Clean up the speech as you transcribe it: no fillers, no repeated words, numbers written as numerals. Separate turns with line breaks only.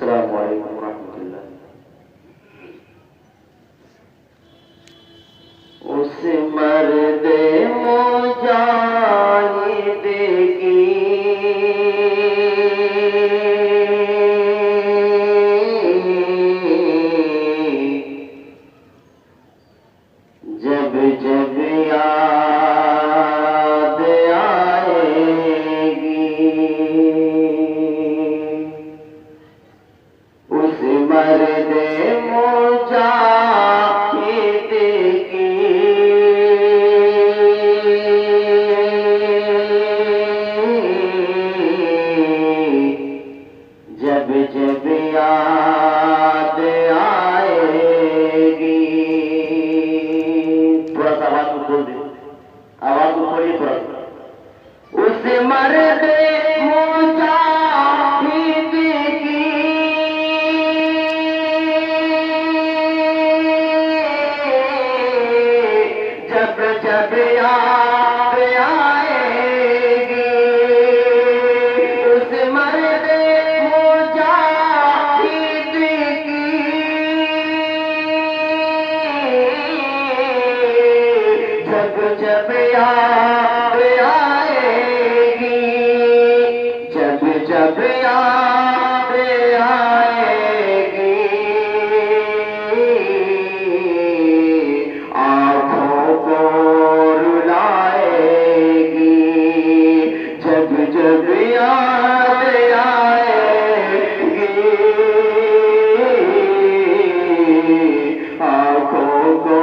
السلام علیکم ورحمۃ اللہ۔ اس مرد مجاہد کی جب جب یاد آئے گی، اس مرد مجاہد کی جب جب یاد آئے گی۔ تھوڑا سا آواز کو کھول دیں، آواز کو کھولیے تھوڑا سا۔ اس مرد مجاہد کی جب جب یاد آئے گی، اس مرد مجاہد کی جب جب یاد آئے گی، جب جب یاد آئے گی، آنکھوں کو رلائے گی، جب جب یاد آئے گی، آنکھوں کو